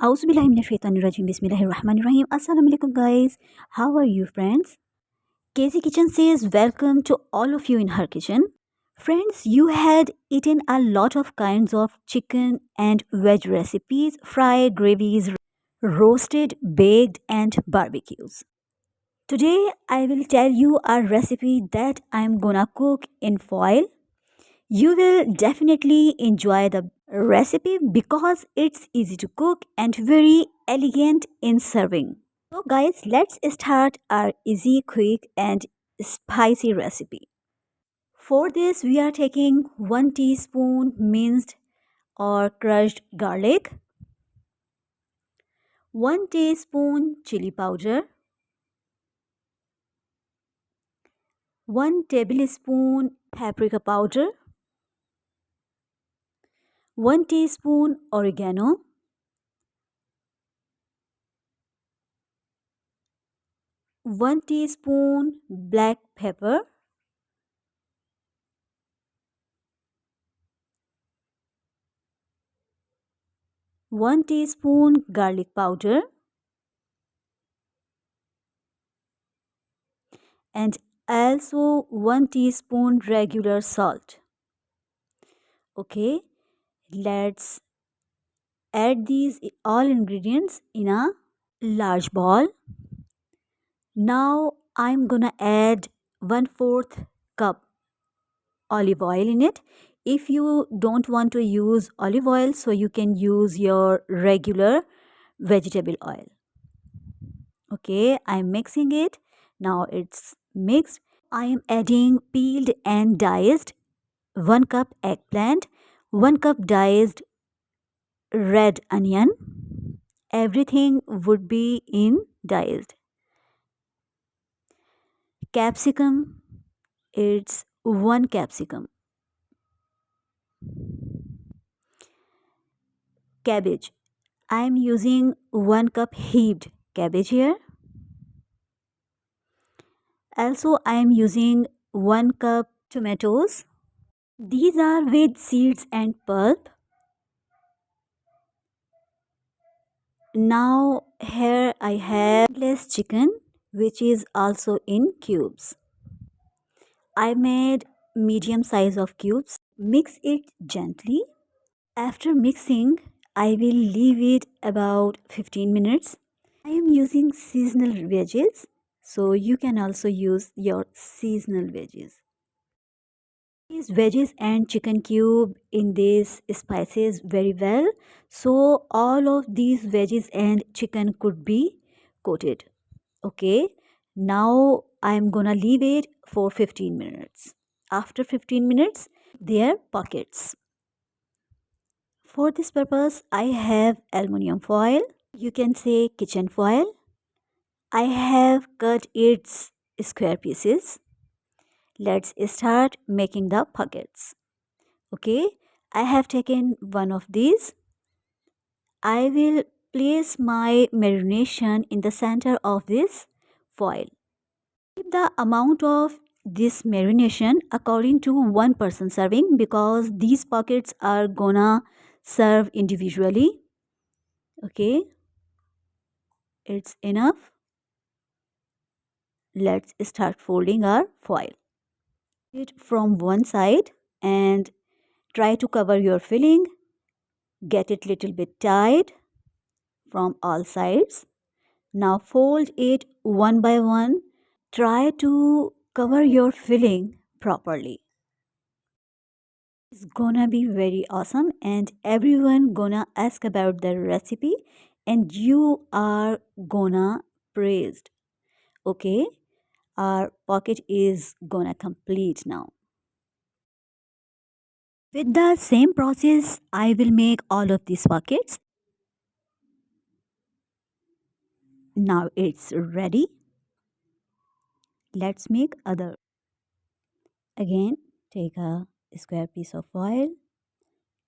Auzubillahiminash-shaytanir-rajim. Bismillahir-rahmanir-rahim. Assalamualaikum guys. How are you friends? Casey Kitchen says welcome to all of you in her kitchen. Friends, you had eaten a lot of kinds of chicken and veg recipes, fried, gravies, roasted, baked and barbecues. Today I will tell you a recipe that I'm gonna cook in foil. You will definitely enjoy the recipe because it's easy to cook and very elegant in serving. So guys, let's start our easy, quick and spicy recipe. For this we are taking 1 teaspoon minced or crushed garlic, 1 teaspoon chili powder, 1 tablespoon paprika powder, 1 teaspoon oregano, 1 teaspoon black pepper, 1 teaspoon garlic powder and also 1 teaspoon regular salt. Okay, let's add these all ingredients in a large bowl. Now I'm gonna add 1/4 cup olive oil in it. If you don't want to use olive oil, so you can use your regular vegetable oil. Okay, I'm mixing it. Now it's mixed. I am adding peeled and diced 1 cup eggplant, 1 cup diced red onion. Everything would be in diced. Capsicum, it's 1 capsicum. Cabbage, I am using 1 cup heaped cabbage here. Also, I am using 1 cup tomatoes. These are with seeds and pulp. Now here I have less chicken which is also in cubes. I made medium size of cubes. Mix it gently. After mixing, I will leave it about 15 minutes. I am using seasonal veggies, so you can also use your seasonal veggies. These veggies and chicken cube in these spices very well, so all of these veggies and chicken could be coated. Okay, now I'm gonna leave it for 15 minutes. After 15 minutes, their pockets. For this purpose, I have aluminium foil. You can say kitchen foil. I have cut its square pieces. Let's start making the pockets. Okay, I have taken one of these. I will place my marination in the center of this foil. Keep the amount of this marination according to one person serving because these pockets are gonna serve individually. Okay, it's enough. Let's start folding our foil. It from one side and try to cover your filling. Get it little bit tight from all sides. Now fold it one by one. Try to cover your filling properly. It's gonna be very awesome and everyone gonna ask about the recipe and you are gonna praised. Okay, our pocket is gonna complete now. With the same process, I will make all of these pockets. Now it's ready. Let's make other. Again, take a square piece of foil.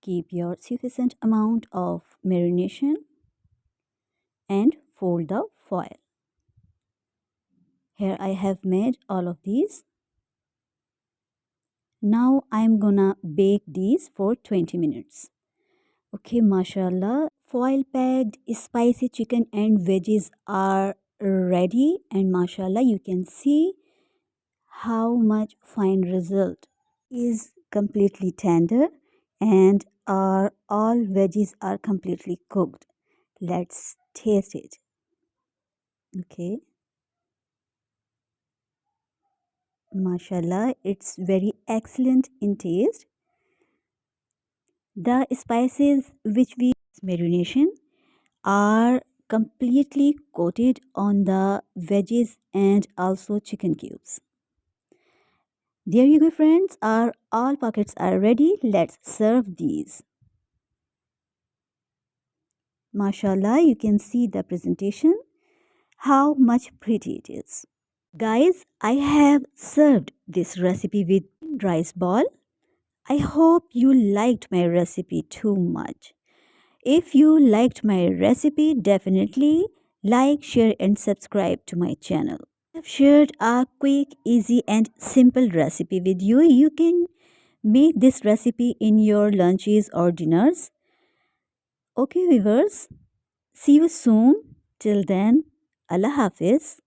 Keep your sufficient amount of marination and fold the foil. Here I have made all of these. Now I'm gonna bake these for 20 minutes. Okay, mashallah, Foil packed spicy chicken and veggies are ready, and mashallah, you can see how much fine result is completely tender, and our all veggies are completely cooked. Let's taste it. Okay, mashallah, it's very excellent in taste. The spices which we marination are completely coated on the veggies and also chicken cubes. There you go, friends. Our all pockets are ready. Let's serve these. Mashallah, you can see the presentation, how much pretty it is. Guys, I have served this recipe with rice ball. I hope you liked my recipe too much. If you liked my recipe, definitely like, share and subscribe to my channel. I've shared a quick, easy and simple recipe with you. You can make this recipe in your lunches or dinners. Okay viewers, see you soon. Till then, Allah Hafiz.